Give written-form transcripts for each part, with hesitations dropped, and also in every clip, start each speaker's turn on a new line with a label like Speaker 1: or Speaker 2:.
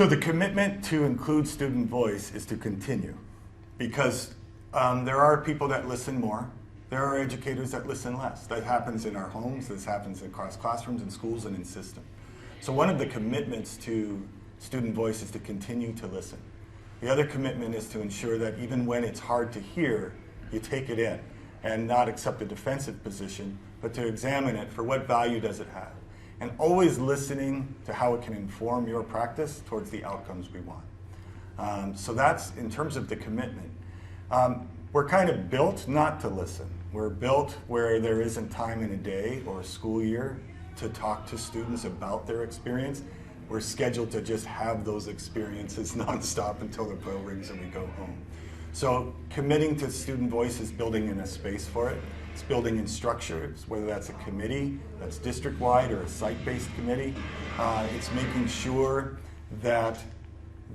Speaker 1: So the commitment to include student voice is to continue, because there are people that listen more. There are educators that listen less. That happens in our homes. This happens across classrooms and schools and in system. So one of the commitments to student voice is to continue to listen. The other commitment is to ensure that even when it's hard to hear, you take it in and not accept a defensive position, but to examine it for what value does it have. And always listening to how it can inform your practice towards the outcomes we want. So that's in terms of the commitment. We're kind of built not to listen. We're built where there isn't time in a day or a school year to talk to students about their experience. We're scheduled to just have those experiences nonstop until the bell rings and we go home. So committing to student voice is building in a space for it. It's building in structures, whether that's a committee that's district-wide or a site-based committee. It's making sure that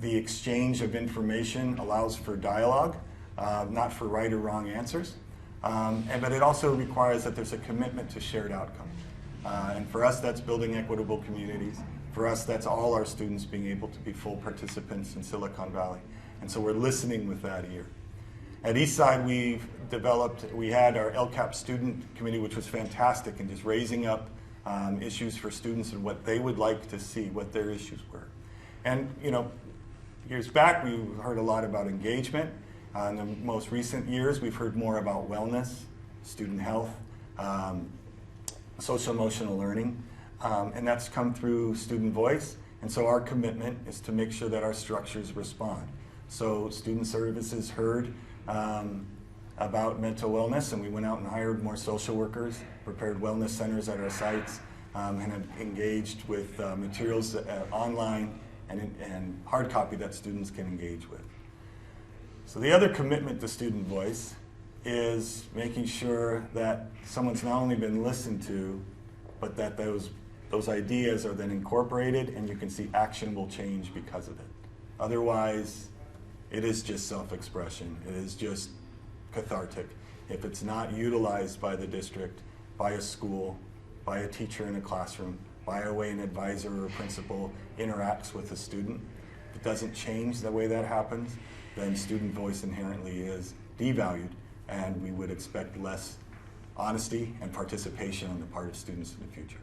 Speaker 1: the exchange of information allows for dialogue, not for right or wrong answers. But it also requires that there's a commitment to shared outcomes. And for us, that's building equitable communities. For us, that's all our students being able to be full participants in Silicon Valley. And so we're listening with that ear. At Eastside, we had our LCAP student committee, which was fantastic in just raising up issues for students and what they would like to see, what their issues were. And years back, we heard a lot about engagement. In the most recent years, we've heard more about wellness, student health, social emotional learning, and that's come through student voice. And so our commitment is to make sure that our structures respond. So student services heard about mental wellness, and we went out and hired more social workers, prepared wellness centers at our sites, and have engaged with materials online and hard copy that students can engage with. So the other commitment to student voice is making sure that someone's not only been listened to, but that those ideas are then incorporated and you can see actionable change because of it. Otherwise, it is just self-expression. It is just cathartic. If it's not utilized by the district, by a school, by a teacher in a classroom, by a way an advisor or principal interacts with a student, if it doesn't change the way that happens, then student voice inherently is devalued, and we would expect less honesty and participation on the part of students in the future.